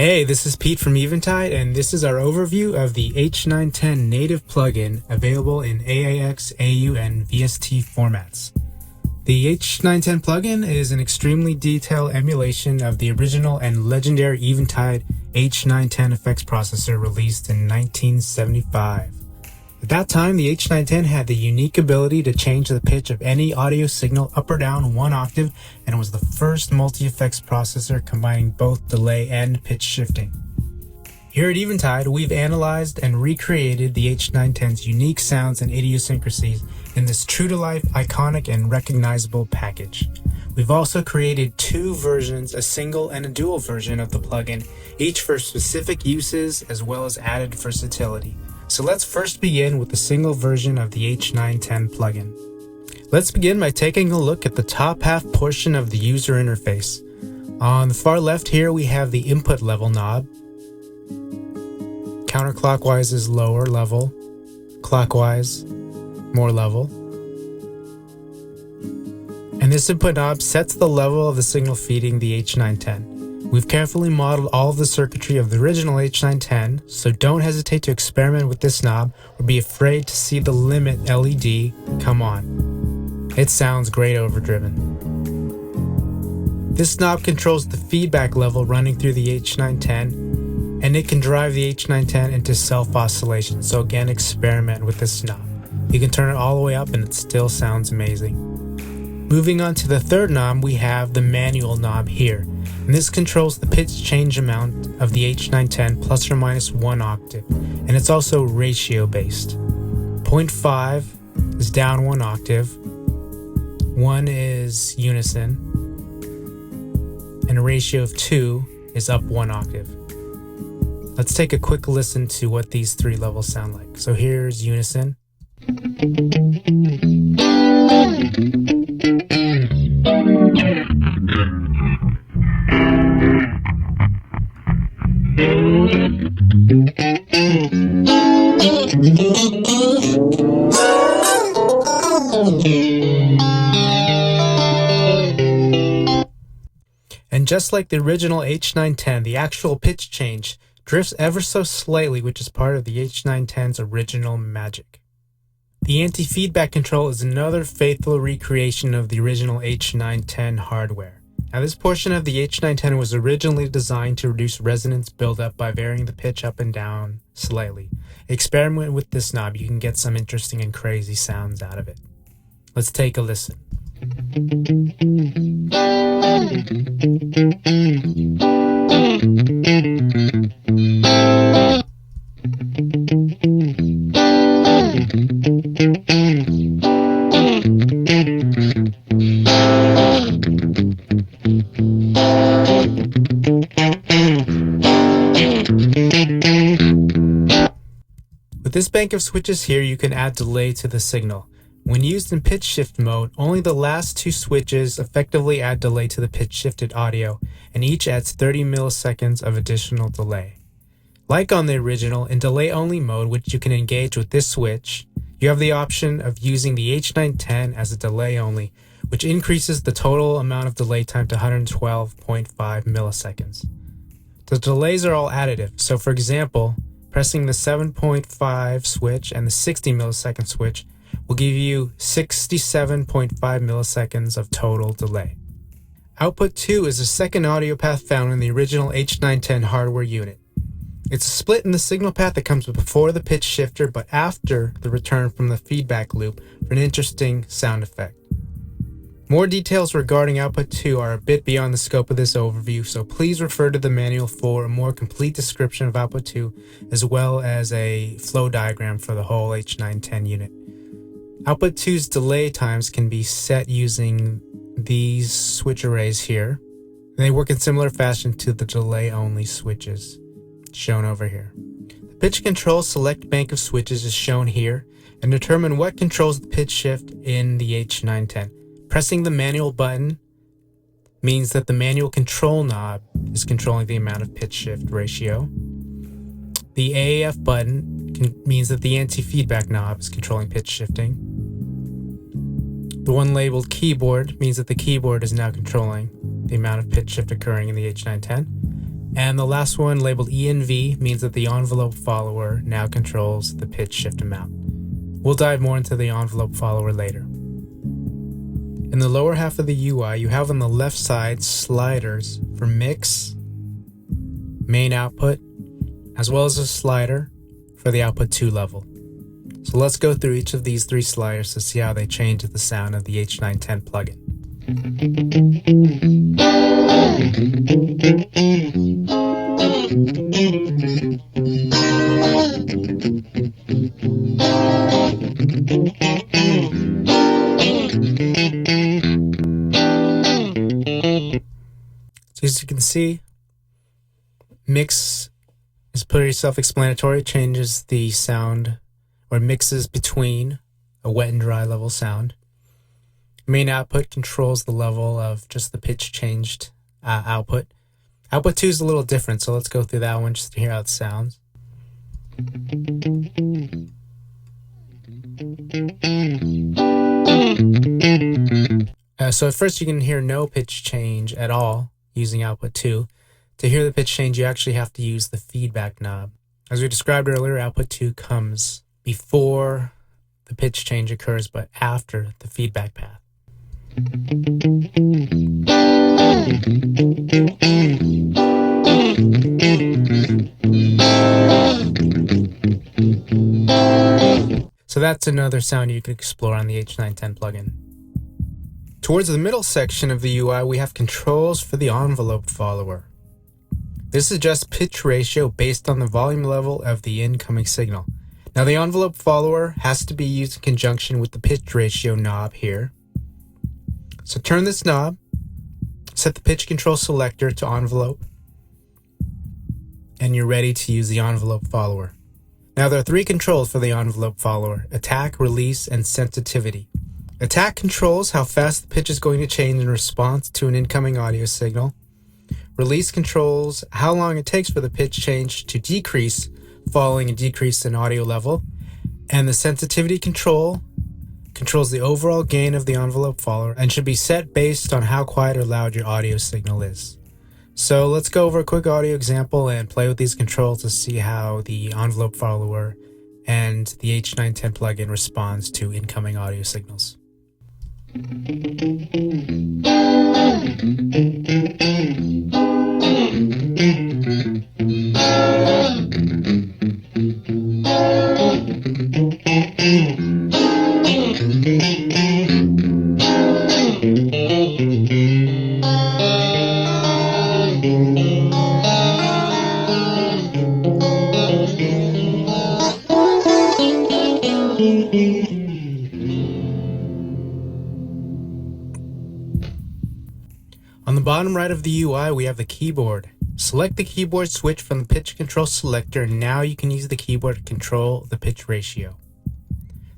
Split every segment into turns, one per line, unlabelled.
Hey, this is Pete from Eventide, and this is our overview of the H910 native plugin available in AAX, AU, and VST formats. The H910 plugin is an extremely detailed emulation of the original and legendary Eventide H910 effects processor released in 1975. At that time, the H910 had the unique ability to change the pitch of any audio signal up or down one octave, and was the first multi-effects processor combining both delay and pitch shifting. Here at Eventide, we've analyzed and recreated the H910's unique sounds and idiosyncrasies in this true-to-life, iconic, and recognizable package. We've also created two versions, a single and a dual version of the plugin, each for specific uses as well as added versatility. So let's first begin with the single version of the H910 plugin. Let's begin by taking a look at the top half portion of the user interface. On the far left here we have the input level knob. Counterclockwise is lower level, clockwise more level. And this input knob sets the level of the signal feeding the H910. We've carefully modeled all of the circuitry of the original H910, so don't hesitate to experiment with this knob or be afraid to see the limit LED come on. It sounds great overdriven. This knob controls the feedback level running through the H910, and it can drive the H910 into self-oscillation, so again, experiment with this knob. You can turn it all the way up and it still sounds amazing. Moving on to the third knob, we have the manual knob here. And this controls the pitch change amount of the H910 plus or minus 1 octave, and it's also ratio based. 0.5 is down 1 octave, 1 is unison, and a ratio of 2 is up 1 octave. Let's take a quick listen to what these three levels sound like. So here's unison. And just like the original H910, the actual pitch change drifts ever so slightly, which is part of the H910's original magic. The anti-feedback control is another faithful recreation of the original H910 hardware. Now, this portion of the H910 was originally designed to reduce resonance buildup by varying the pitch up and down slightly. Experiment with this knob, you can get some interesting and crazy sounds out of it. Let's take a listen. With this bank of switches here, you can add delay to the signal. When used in pitch shift mode, only the last two switches effectively add delay to the pitch shifted audio, and each adds 30 milliseconds of additional delay. Like on the original, in delay only mode, which you can engage with this switch, you have the option of using the H910 as a delay only, which increases the total amount of delay time to 112.5 milliseconds. The delays are all additive, so for example, pressing the 7.5 switch and the 60 millisecond switch will give you 67.5 milliseconds of total delay. Output 2 is the second audio path found in the original H910 hardware unit. It's a split in the signal path that comes before the pitch shifter but after the return from the feedback loop for an interesting sound effect. More details regarding output 2 are a bit beyond the scope of this overview, so please refer to the manual for a more complete description of output 2 as well as a flow diagram for the whole H910 unit. Output 2's delay times can be set using these switch arrays here. They work in similar fashion to the delay-only switches shown over here. The pitch control select bank of switches is shown here and determine what controls the pitch shift in the H910. Pressing the manual button means that the manual control knob is controlling the amount of pitch shift ratio. The AAF button means that the anti-feedback knob is controlling pitch shifting. The one labeled keyboard means that the keyboard is now controlling the amount of pitch shift occurring in the H910. And the last one, labeled E and V, means that the envelope follower now controls the pitch shift amount. We'll dive more into the envelope follower later. In the lower half of the UI, you have on the left side sliders for mix, main output, as well as a slider for the output 2 level. So let's go through each of these 3 sliders to see how they change the sound of the H910 plugin. So as you can see, mix is pretty self-explanatory. It changes the sound or mixes between a wet and dry level sound. Main output controls the level of just the pitch changed output. Output 2 is a little different, so let's go through that one just to hear how it sounds. So at first you can hear no pitch change at all using output 2. To hear the pitch change, you actually have to use the feedback knob. As we described earlier, output 2 comes before the pitch change occurs, but after the feedback path. So that's another sound you could explore on the H910 plugin. Towards the middle section of the UI, we have controls for the envelope follower. This adjusts pitch ratio based on the volume level of the incoming signal. Now the envelope follower has to be used in conjunction with the pitch ratio knob here. So turn this knob, set the pitch control selector to envelope, and you're ready to use the envelope follower. Now there are 3 controls for the envelope follower: attack, release, and sensitivity. Attack controls how fast the pitch is going to change in response to an incoming audio signal. Release controls how long it takes for the pitch change to decrease following a decrease in audio level. And the sensitivity controls the overall gain of the envelope follower and should be set based on how quiet or loud your audio signal is. So let's go over a quick audio example and play with these controls to see how the envelope follower and the H910 plugin responds to incoming audio signals. On the bottom right of the UI, we have the keyboard. Select the keyboard switch from the pitch control selector, and now you can use the keyboard to control the pitch ratio.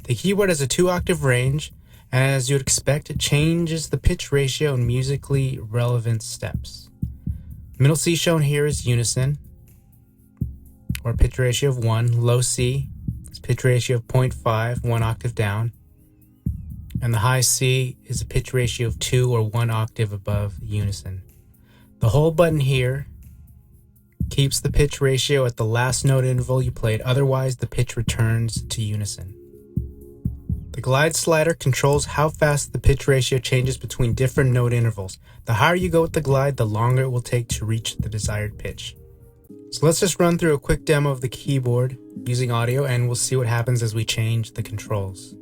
The keyboard has a 2-octave range, and as you'd expect, it changes the pitch ratio in musically relevant steps. Middle C shown here is unison, or pitch ratio of 1. Low C is pitch ratio of 0.5, 1 octave down. And the high C is a pitch ratio of 2, or 1 octave above unison. The hold button here keeps the pitch ratio at the last note interval you played, otherwise the pitch returns to unison. The glide slider controls how fast the pitch ratio changes between different note intervals. The higher you go with the glide, the longer it will take to reach the desired pitch. So let's just run through a quick demo of the keyboard using audio, and we'll see what happens as we change the controls.